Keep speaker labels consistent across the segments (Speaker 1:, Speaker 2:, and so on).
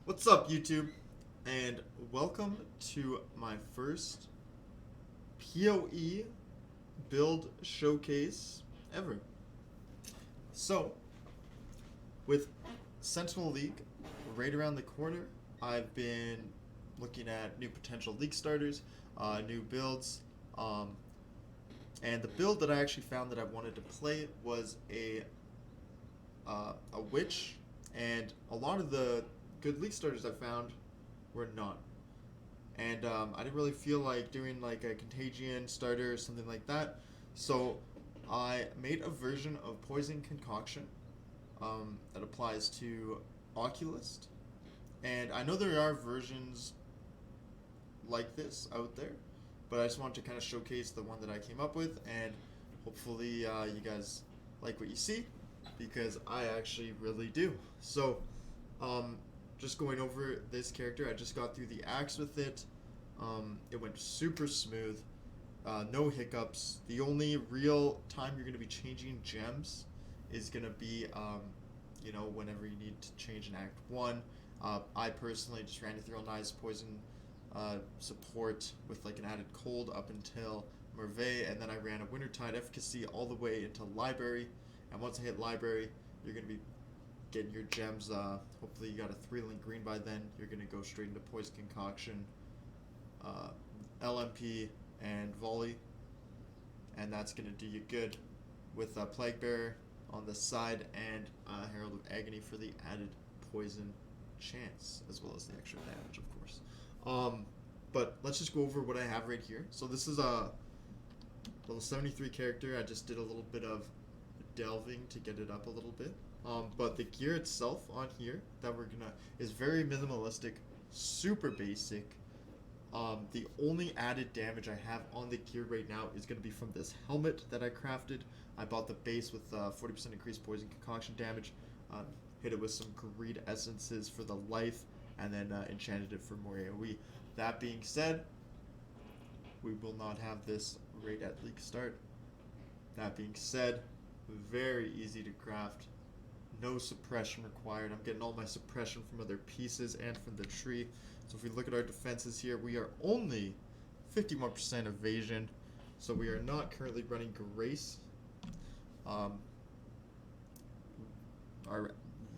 Speaker 1: What's up, YouTube? And welcome to my first POE build showcase ever. So, with Sentinel League right around the corner, I've been looking at new potential league starters, new builds, and the build that I actually found that I wanted to play was a witch, and a lot of the good league starters I found were not. And I didn't really feel like doing like a Contagion starter or something like that. So I made a version of Poison Concoction that applies to Oculist. And I know there are versions like this out there, but I just wanted to kind of showcase the one that I came up with, and hopefully you guys like what you see, because I actually really do. So, just going over this character, I just got through the axe with it. It went super smooth, no hiccups. The only real time you're going to be changing gems is going to be, whenever you need to change in Act 1. I personally just ran it through a nice poison support with like an added cold up until Merveille, and then I ran a Wintertide efficacy all the way into Library. And once I hit Library, you're going to be getting your gems. Hopefully you got a 3-link green by then. You're going to go straight into Poison Concoction, LMP, and Volley. And that's going to do you good with Plague Bearer on the side and Herald of Agony for the added poison chance, as well as the extra damage, of course. But let's just go over what I have right here. So this is a level 73 character. I just did a little bit of delving to get it up a little bit. But the gear itself on here that we're gonna is very minimalistic, super basic. The only added damage I have on the gear right now is gonna be from this helmet that I crafted. I bought the base with 40% increased poison concoction damage. Hit it with some greed essences for the life, and then enchanted it for more AoE. That being said, we will not have this right at league start. That being said, very easy to craft. No suppression required. I'm getting all my suppression from other pieces and from the tree. So if we look at our defenses here, we are only 51% evasion. So we are not currently running Grace. Our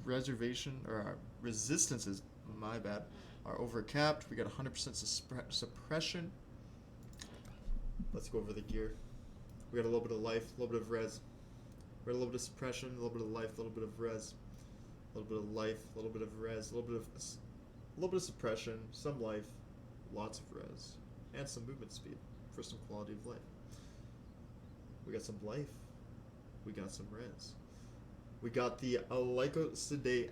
Speaker 1: reservation, or our resistances, my bad, are overcapped. We got 100% suppression. Let's go over the gear. We got a little bit of life, a little bit of res. We got a little bit of suppression, a little bit of life, a little bit of res, a little bit of life, a little bit of res, a little bit of suppression, some life, lots of res, and some movement speed for some quality of life. We got some life. We got some res. We got the Lycosidate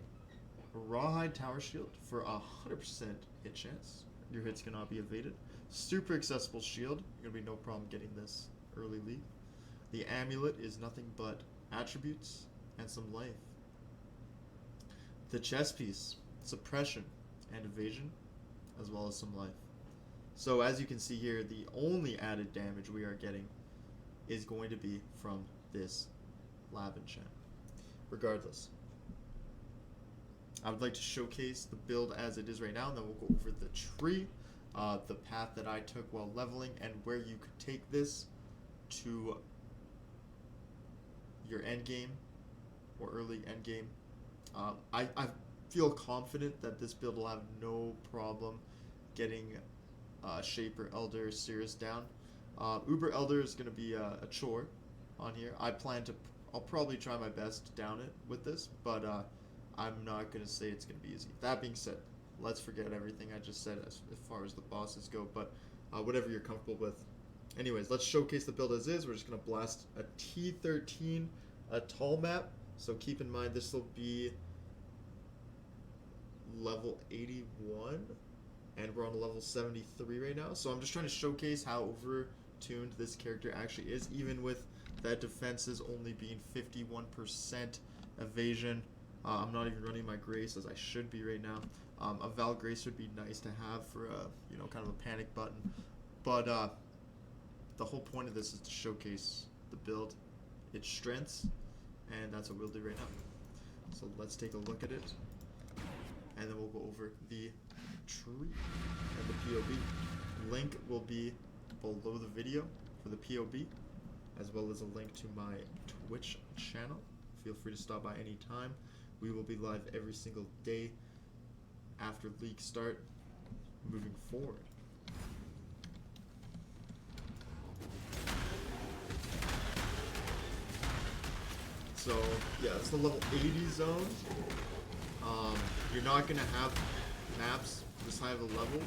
Speaker 1: Rawhide Tower Shield for 100% hit chance. Your hits cannot be evaded. Super accessible shield. You're going to be no problem getting this early league. The amulet is nothing but attributes and some life. The chest piece, suppression and evasion, as well as some life. So as you can see here, the only added damage we are getting is going to be from this lab enchant. Regardless, I would like to showcase the build as it is right now, and then we'll go over the tree, the path that I took while leveling, and where you could take this to your end game or early end game. I feel confident that this build will have no problem getting Shaper, Elder, Cirrus down. Uber Elder is going to be a chore on here. I'll probably try my best to down it with this, but I'm not going to say it's going to be easy. That being said, let's forget everything I just said as far as the bosses go, but whatever you're comfortable with. Anyways, let's showcase the build as is. We're just going to blast a T13, a tall map. So keep in mind this will be level 81, and we're on level 73 right now. So I'm just trying to showcase how over-tuned this character actually is, even with that defenses only being 51% evasion. I'm not even running my Grace as I should be right now. A Val Grace would be nice to have for a, kind of a panic button. But the whole point of this is to showcase the build, its strengths, and that's what we'll do right now. So let's take a look at it, and then we'll go over the tree and the POB. Link will be below the video for the POB, as well as a link to my Twitch channel. Feel free to stop by any time. We will be live every single day after league start moving forward. So yeah, it's the level 80 zone. You're not gonna have maps this high of a level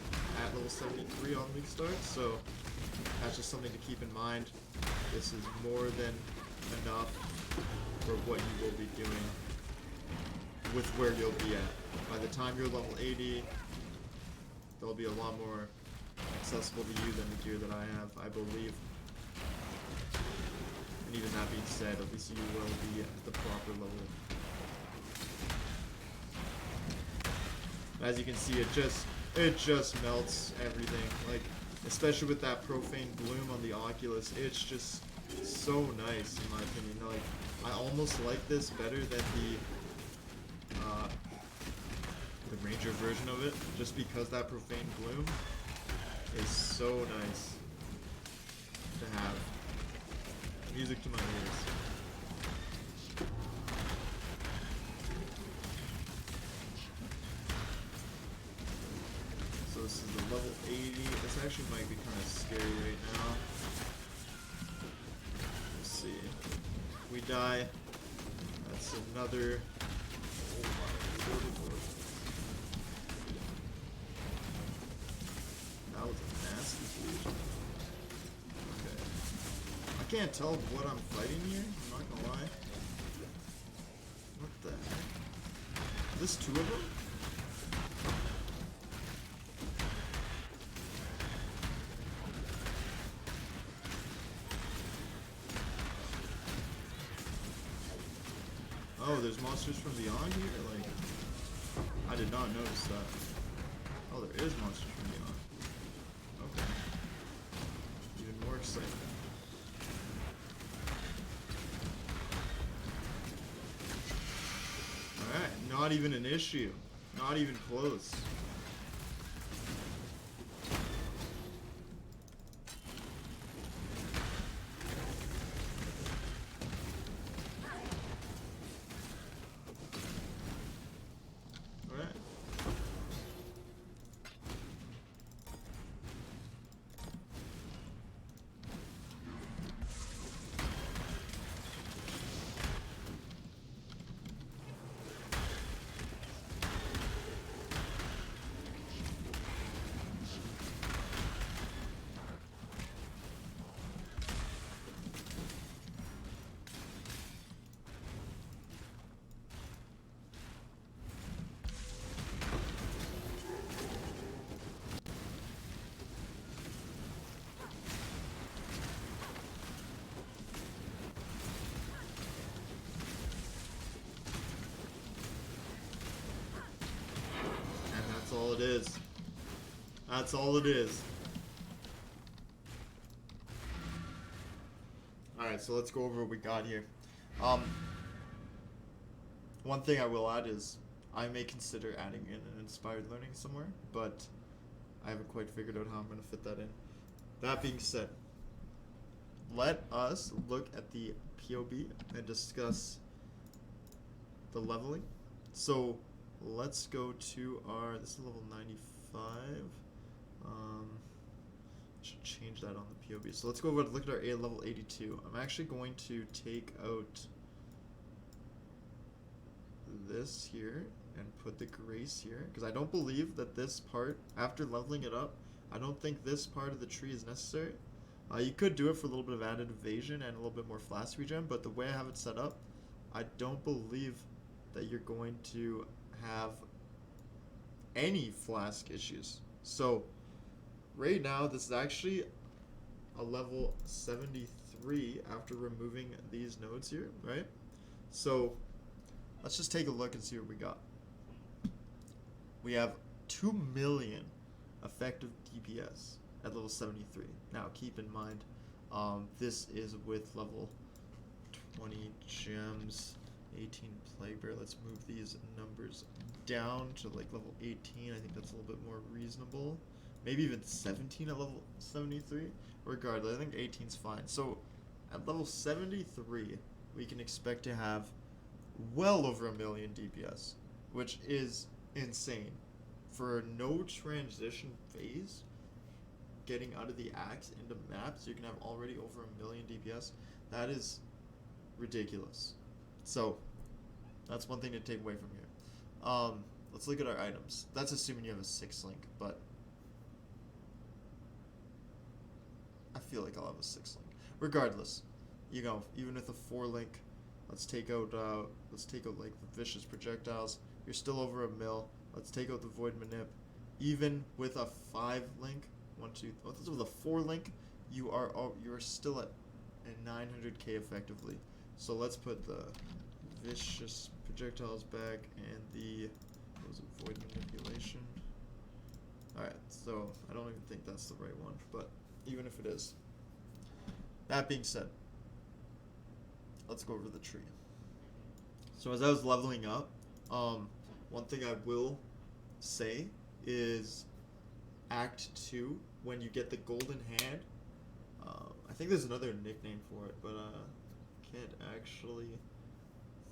Speaker 1: at level 73 on league start, so that's just something to keep in mind. This is more than enough for what you will be doing with where you'll be at. By the time you're level 80, there'll be a lot more accessible to you than the gear that I have, I believe. And even that being said, at least you will be at the proper level. As you can see, it just melts everything. Like, especially with that profane bloom on the Oculus, it's just so nice in my opinion. Like, I almost like this better than the Ranger version of it, just because that profane bloom is so nice to have. Music to my ears. So this is the level 80. This actually might be kind of scary right now. Let's see. If we die, that's another. Oh my lord. That was a nasty fusion. Okay. I can't tell what I'm fighting here, I'm not gonna lie. What the heck? Is this two of them? Oh, there's monsters from beyond here? Like, I did not notice that. Oh, there is monsters from beyond. Okay. Even more exciting. Alright, not even an issue. Not even close. That's all it is. That's all it is. Alright, so let's go over what we got here. One thing I will add is I may consider adding in an inspired learning somewhere, but I haven't quite figured out how I'm going to fit that in. That being said, let us look at the POB and discuss the leveling. So let's go to our, this is level 95. Should change that on the POB. So let's go over and look at our level 82. I'm actually going to take out this here and put the grace here, because I don't believe that this part, after leveling it up, I don't think this part of the tree is necessary. You could do it for a little bit of added evasion and a little bit more flask regen, but the way I have it set up, I don't believe that you're going to have any flask issues. So right now this is actually a level 73 after removing these nodes here, right? So let's just take a look and see what we got. We have 2 million effective DPS at level 73. Now keep in mind, this is with level 20 gems 18 Plague Bear. Let's move these numbers down to like level 18. I think that's a little bit more reasonable. Maybe even 17 at level 73. Regardless, I think 18's fine. So at level 73, we can expect to have well over 1 million DPS, which is insane. For no transition phase, getting out of the axe into maps, you can have already over 1 million DPS. That is ridiculous. So that's one thing to take away from here. Let's look at our items. That's assuming you have a 6 link, but I feel like I'll have a 6 link. Regardless, you know, even with a 4 link, let's take out like the vicious projectiles. You're still over 1 mil. Let's take out the void manip. Even with a 5 link, with a 4 link, you are still at a 900k effectively. So let's put the vicious projectiles back and the void manipulation. Alright, so I don't even think that's the right one, but even if it is. That being said, let's go over the tree. So as I was leveling up, one thing I will say is Act 2, when you get the golden hand, I think there's another nickname for it, but can't actually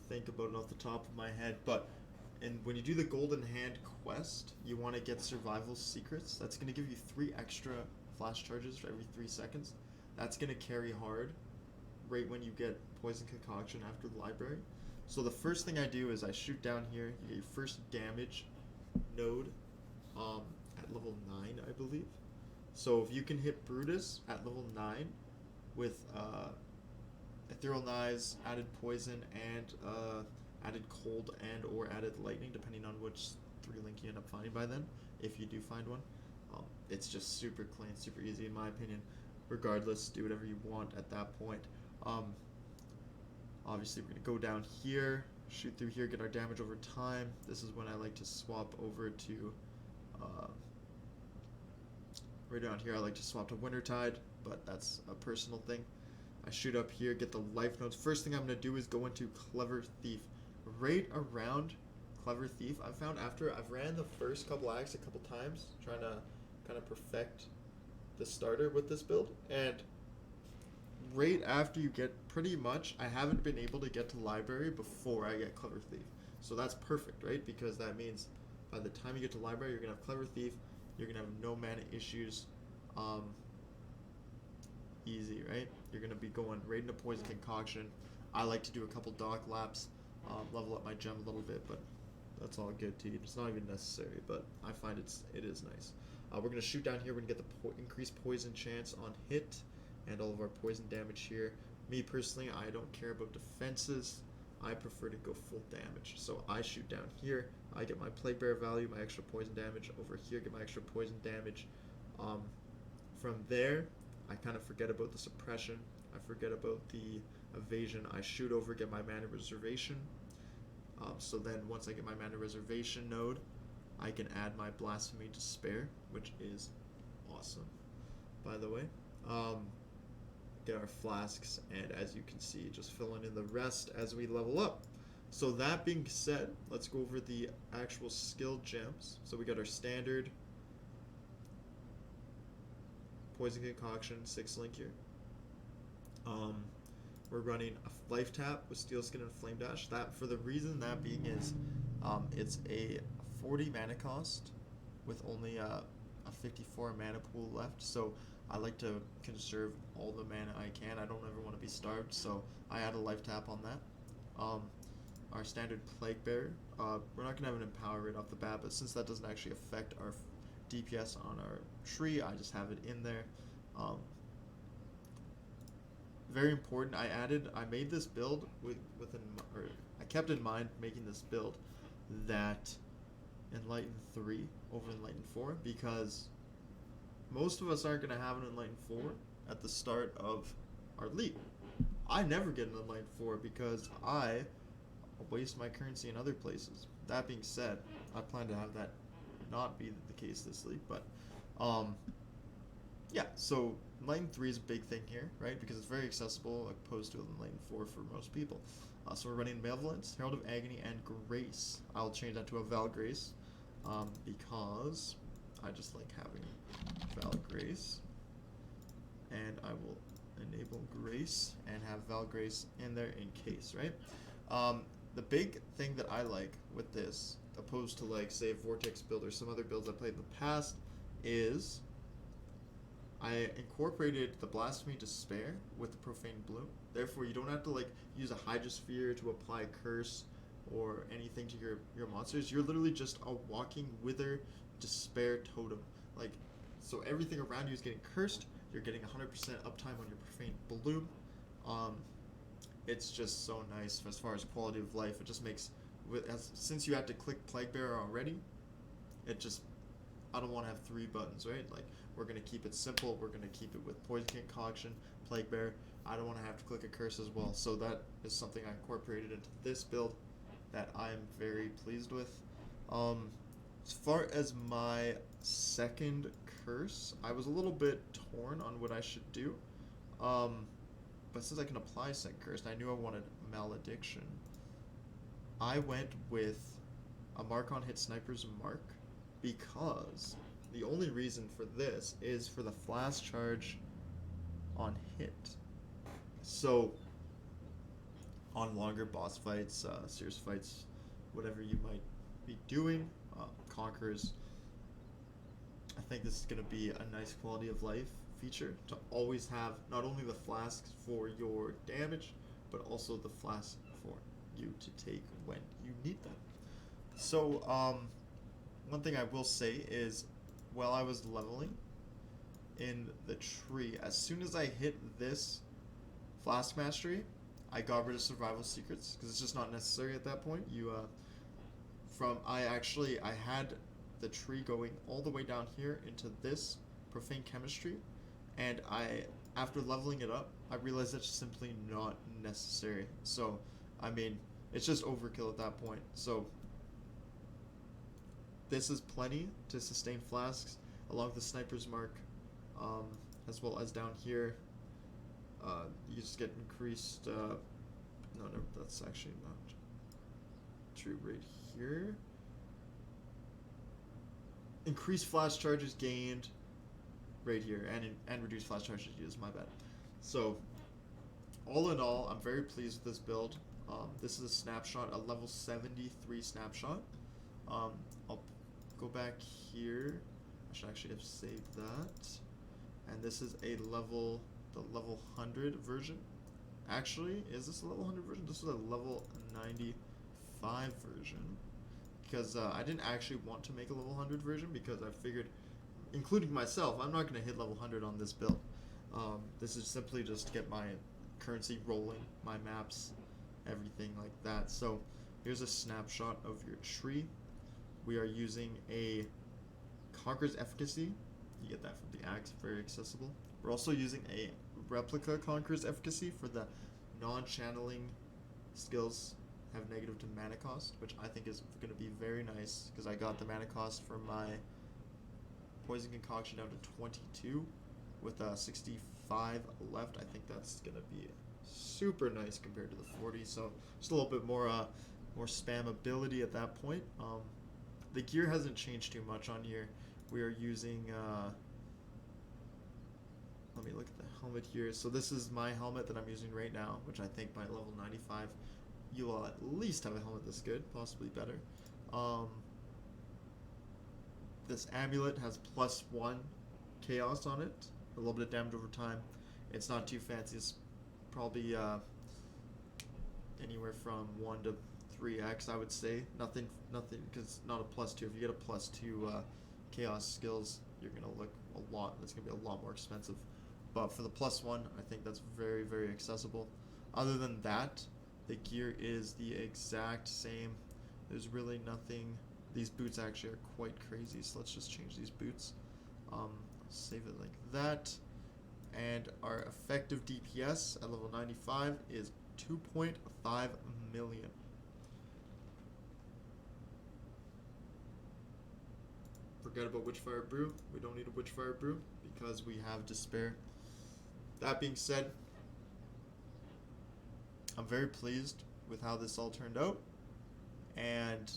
Speaker 1: think about it off the top of my head. But when you do the golden hand quest, you want to get survival secrets. That's going to give you 3 extra flash charges for every 3 seconds. That's going to carry hard right when you get poison concoction after the library. So the first thing I do is I shoot down here. You get your first damage node at level 9, I believe. So if you can hit Brutus at level 9 with ethereal knives, added poison, and added cold and or added lightning, depending on which 3 link you end up finding by then, if you do find one. It's just super clean, super easy in my opinion. Regardless, do whatever you want at that point. Obviously we're going to go down here, shoot through here, get our damage over time. This is when I like to swap over to right down here I like to swap to Wintertide, but that's a personal thing. I shoot up here, get the life nodes. First thing I'm going to do is go into Clever Thief. Right around Clever Thief, I've found after I've ran the first couple acts a couple times, trying to kind of perfect the starter with this build, and right after you get pretty much, I haven't been able to get to library before I get Clever Thief. So that's perfect, right? Because that means by the time you get to library, you're going to have Clever Thief, you're going to have no mana issues, easy, right? You're going to be going right into Poison Concoction. I like to do a couple dock laps, level up my gem a little bit, but that's all good too. It's not even necessary, but I find it is nice. We're going to shoot down here. We're going to get the increased poison chance on hit and all of our poison damage here. Me personally, I don't care about defenses. I prefer to go full damage. So I shoot down here. I get my Plague Bear value, my extra poison damage. Over here, get my extra poison damage. From there, I kind of forget about the suppression. I forget about the evasion. I shoot over, get my mana reservation. So then once I get my mana reservation node, I can add my Blasphemy to spare, which is awesome, by the way. Get our flasks, and as you can see, just filling in the rest as we level up. So that being said, let's go over the actual skill gems. So we got our standard Poison Concoction 6 link here. We're running a life tap with Steel Skin and Flame Dash. That, for the reason that being is, it's a 40 mana cost with only a 54 mana pool left. So I like to conserve all the mana I can. I don't ever want to be starved, so I add a life tap on that. Our standard Plague Bear, we're not going to have an Empower right off the bat, but since that doesn't actually affect our DPS on our tree, I just have it in there. Very important, I made this build I kept in mind making this build that Enlighten 3 over Enlighten 4, because most of us aren't going to have an Enlighten 4 at the start of our league. I never get an Enlighten 4 because I waste my currency in other places. That being said, I plan to have that not be the case this league, but yeah, so Enlighten 3 is a big thing here, right? Because it's very accessible opposed to Enlighten 4 for most people. So we're running Malevolence, Herald of Agony, and Grace. I'll change that to a Val Grace because I just like having Val Grace. And I will enable Grace and have Val Grace in there in case, right? The big thing that I like with this, opposed to like say Vortex build or some other builds I played in the past, is I incorporated the Blasphemy Despair with the Profane Bloom. Therefore, you don't have to like use a Hydrosphere to apply Curse or anything to your monsters. You're literally just a walking Wither Despair totem. Like, so everything around you is getting cursed. You're getting 100% uptime on your Profane Bloom. It's just so nice as far as quality of life. It just makes, since you have to click Plague Bearer already, it just, I don't want to have 3 buttons, right? Like, we're going to keep it simple. We're going to keep it with Poison Concoction, Plague Bearer. I don't want to have to click a curse as well. So that is something I incorporated into this build that I'm very pleased with. As far as my second curse, I was a little bit torn on what I should do. But since I can apply second curse, and I knew I wanted Malediction, I went with a Mark on Hit Sniper's Mark, because the only reason for this is for the Flash Charge on hit. So, on longer boss fights, serious fights, whatever you might be doing, Conquerors, I think this is going to be a nice quality of life feature to always have not only the flasks for your damage, but also the flask for you to take when you need them. So, one thing I will say is, while I was leveling in the tree, as soon as I hit this Flask Mastery, I got rid of Survival Secrets, because it's just not necessary at that point. I had the tree going all the way down here into this Profane Chemistry, and after leveling it up, I realized that's simply not necessary. So, I mean, it's just overkill at that point. So, this is plenty to sustain flasks along the Sniper's Mark, as well as down here. You just get increased. No, that's actually not true right here. Increased flash charges gained right here, and reduced flash charges used. My bad. So, all in all, I'm very pleased with this build. This is a snapshot, a level 73 snapshot. I'll go back here. I should actually have saved that. And this is the level 100 version. Actually, is this a level 100 version? This is a level 95 version. Because I didn't actually want to make a level 100 version, because I figured, including myself, I'm not going to hit level 100 on this build. This is simply just to get my currency rolling, my maps, everything like that. So here's a snapshot of your tree. We are using a Conqueror's Efficacy. You get that from the axe, very accessible. We're also using a replica Conqueror's Efficacy for the non-channeling skills have negative to mana cost, which I think is going to be very nice, because I got the mana cost for my Poison Concoction down to 22 with 65 left. I think that's going to be super nice compared to the 40, so just a little bit more spam ability at that point. The gear hasn't changed too much on here. We are using, let me look at the helmet here. So this is my helmet that I'm using right now, which I think by level 95, you will at least have a helmet this good, possibly better. This amulet has +1 chaos on it, a little bit of damage over time. It's not too fancy. It's probably anywhere from 1 to 3x, I would say. Nothing, because it's not a +2. If you get a +2 chaos skills, you're gonna look a lot. That's gonna be a lot more expensive. But for the +1, I think that's very, very accessible. Other than that, the gear is the exact same. There's really nothing. These boots actually are quite crazy, so let's just change these boots. Save it like that. And our effective DPS at level 95 is 2.5 million. Forget about Witchfire Brew. We don't need a Witchfire Brew because we have Despair. That being said, I'm very pleased with how this all turned out, and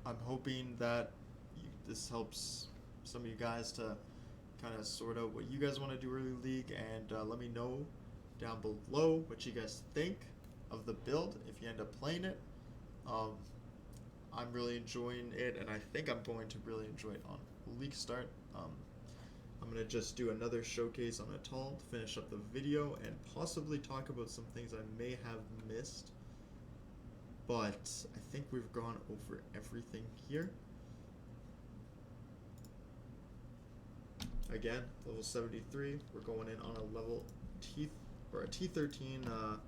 Speaker 1: I'm hoping that this helps some of you guys to kind of sort out what you guys want to do early league, and let me know down below what you guys think of the build if you end up playing it. I'm really enjoying it, and I think I'm going to really enjoy it on league start. I'm going to just do another showcase on Untitled to finish up the video and possibly talk about some things I may have missed. But I think we've gone over everything here. Again, level 73. We're going in on a level a T13 opponent.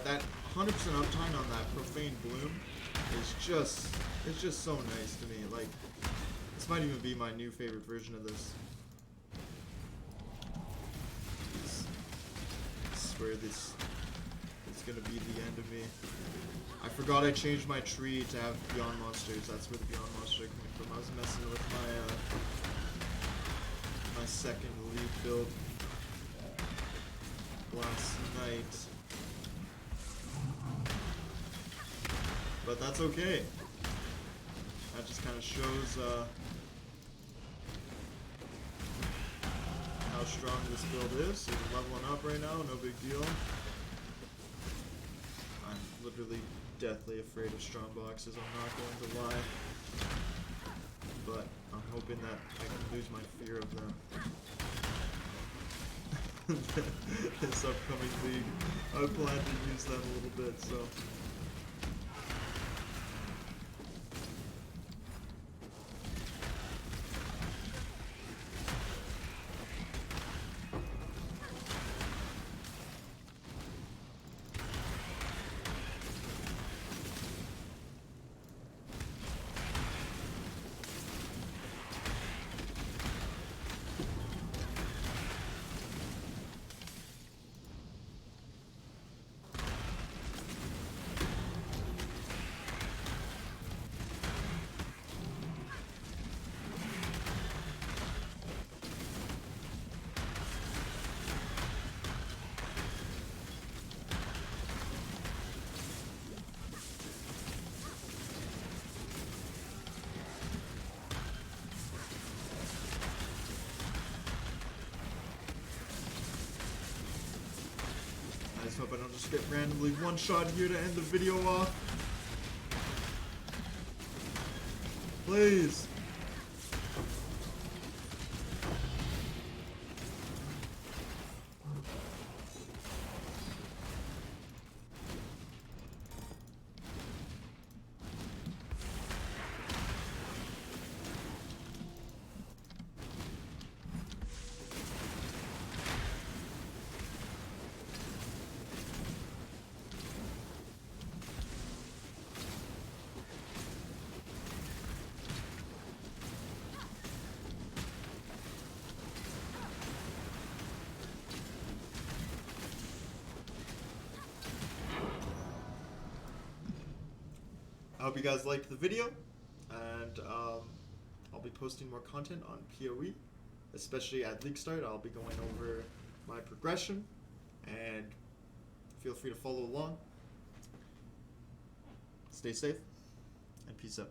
Speaker 1: That 100% uptime on that Profane Bloom is just, it's just so nice to me. Like, this might even be my new favorite version of this. I swear this is gonna be the end of me. I forgot I changed my tree to have Beyond Monsters. That's where the Beyond Monsters are coming from. I was messing with my second league build last night. But that's okay. That just kind of shows how strong this build is. So we're leveling up right now, no big deal. I'm literally deathly afraid of strong boxes, I'm not going to lie. But I'm hoping that I can lose my fear of them. This upcoming league, I plan to use them a little bit, so. I just hope I don't just get randomly one shot here to end the video off. Please. I hope you guys liked the video, and I'll be posting more content on POE, especially at League Start. I'll be going over my progression, and feel free to follow along. Stay safe, and peace out.